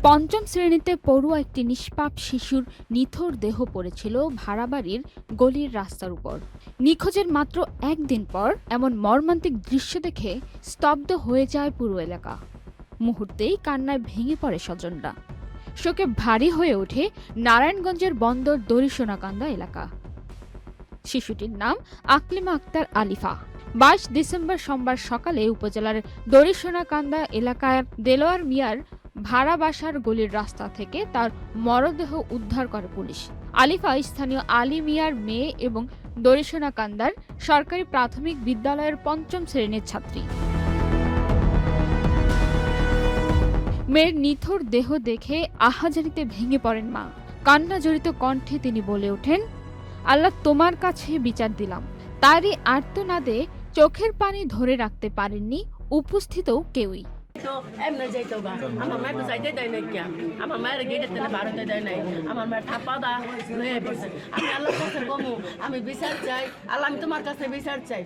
পঞ্চম শ্রেণীতে পড়ুয়া একটি নিষ্পাপ শিশুর নিথর দেহ পড়েছিল ভাড়া বাড়ির গলির রাস্তার উপর। নিখোঁজের মাত্র একদিন পর এমন মর্মান্তিক দৃশ্য দেখে স্তব্ধ হয়ে যায় পুরো এলাকা। মুহূর্তেই কান্নায় ভেঙে পড়ে স্বজনরা। শোকে ভারী হয়ে ওঠে নারায়ণগঞ্জের বন্দর দড়িসোনাকান্দা এলাকা। শিশুটির নাম আকলিমা আক্তার আলিফা। 22 ডিসেম্বর সোমবার সকালে উপজেলার দড়িসোনাকান্দা এলাকার দেলোয়ার মিয়ার ভাড়া বাসার গলির রাস্তা থেকে তার মরদেহ উদ্ধার করে পুলিশ। আলিফা স্থানীয় আলী মিয়ার মেয়ে এবং দড়িসোনাকান্দার সরকারি প্রাথমিক বিদ্যালয়ের পঞ্চম শ্রেণীর ছাত্রী। মেয়ের নিথর দেহ দেখে আহাজারিতে ভেঙে পড়েন মা। কান্না জড়িত কণ্ঠে তিনি বলে ওঠেন, আল্লাহ তোমার কাছে বিচার দিলাম। তারই আর্তনাদে চোখের পানি ধরে রাখতে পারেননি উপস্থিত কেউই। আমার মায়ের তো চাইতে দেয় নাই, আমার মায়ের গেটের তেলে ভারতে দেয় নাই, আমার মায়ের থাপা দা হয়ে পড়ছে। আমি আল্লাহর কাছে বমু, আমি বিচার চাই, আল্লাহ আমি তোমার কাছে বিচার চাই।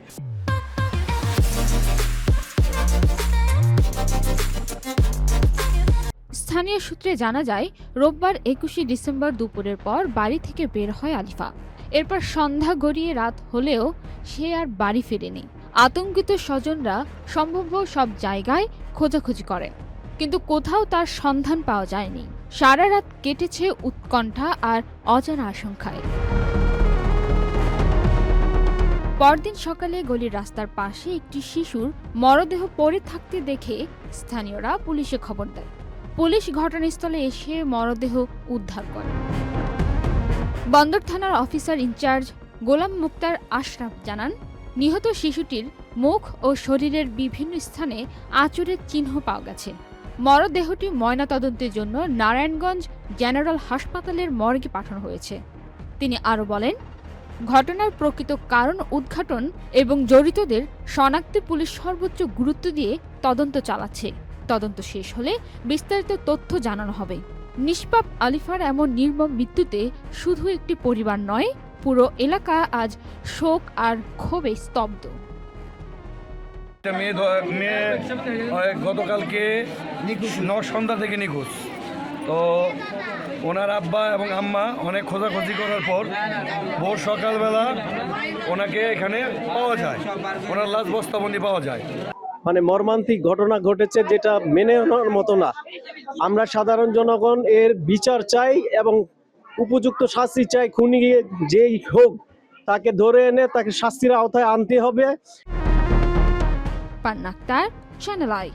স্থানীয় সূত্রে জানা যায়, রোববার 21 ডিসেম্বর দুপুরের পর বাড়ি থেকে বের হয় আলিফা। এরপর সন্ধ্যা গড়িয়ে রাত হলেও সে আর বাড়ি ফেরেনি। আতঙ্কিত স্বজনরা সম্ভাব্য সব জায়গায় খোঁজাখুঁজি করে, কিন্তু কোথাও তার সন্ধান পাওয়া যায়নি। সারা রাত কেটেছে উৎকণ্ঠা আর অজানা আশঙ্কায়। পরদিন সকালে গলির রাস্তার পাশে একটি শিশুর মরদেহ পড়ে থাকতে দেখে স্থানীয়রা পুলিশে খবর দেয়। পুলিশ ঘটনাস্থলে এসে মরদেহ উদ্ধার করে। বন্দর থানার অফিসার ইনচার্জ গোলাম মুক্তার আশরাফ জানান, নিহত শিশুটির মুখ ও শরীরের বিভিন্ন স্থানে আঁচড়ের চিহ্ন পাওয়া গেছে। মরদেহটি ময়নাতদন্তের জন্য নারায়ণগঞ্জ জেনারেল হাসপাতালের মর্গে পাঠানো হয়েছে। তিনি আরও বলেন, ঘটনার প্রকৃত কারণ উদ্ঘাটন এবং জড়িতদের শনাক্তে পুলিশ সর্বোচ্চ গুরুত্ব দিয়ে তদন্ত চালাচ্ছে। তদন্ত শেষ হলে বিস্তারিত তথ্য জানানো হবে। নিষ্পাপ আলিফার এমন নির্মম মৃত্যুতে শুধু একটি পরিবার নয়, পুরো এলাকা আজ শোক আর ক্ষোভে স্তব্ধ। মেয়ে গতকালকে সন্ধ্যা থেকে নিখোঁজ। তো ওনার আব্বা এবং আম্মা অনেক খোঁজাখুঁজি করার পর ভোর সকালবেলা ওনাকে এখানে পাওয়া যায়, ওনার লাশ বস্তাবন্দি পাওয়া যায়। মানে মর্মান্তিক ঘটনা ঘটেছে, যেটা মেনে নেওয়ার মতো না। আমরা সাধারণ জনগণ এর বিচার চাই এবং উপযুক্ত শাস্তি চাই। খুনি যেই হোক তাকে ধরে এনে তাকে শাস্তির আওতায় আনতে হবে। পান্না আক্তার, চ্যানেল আই।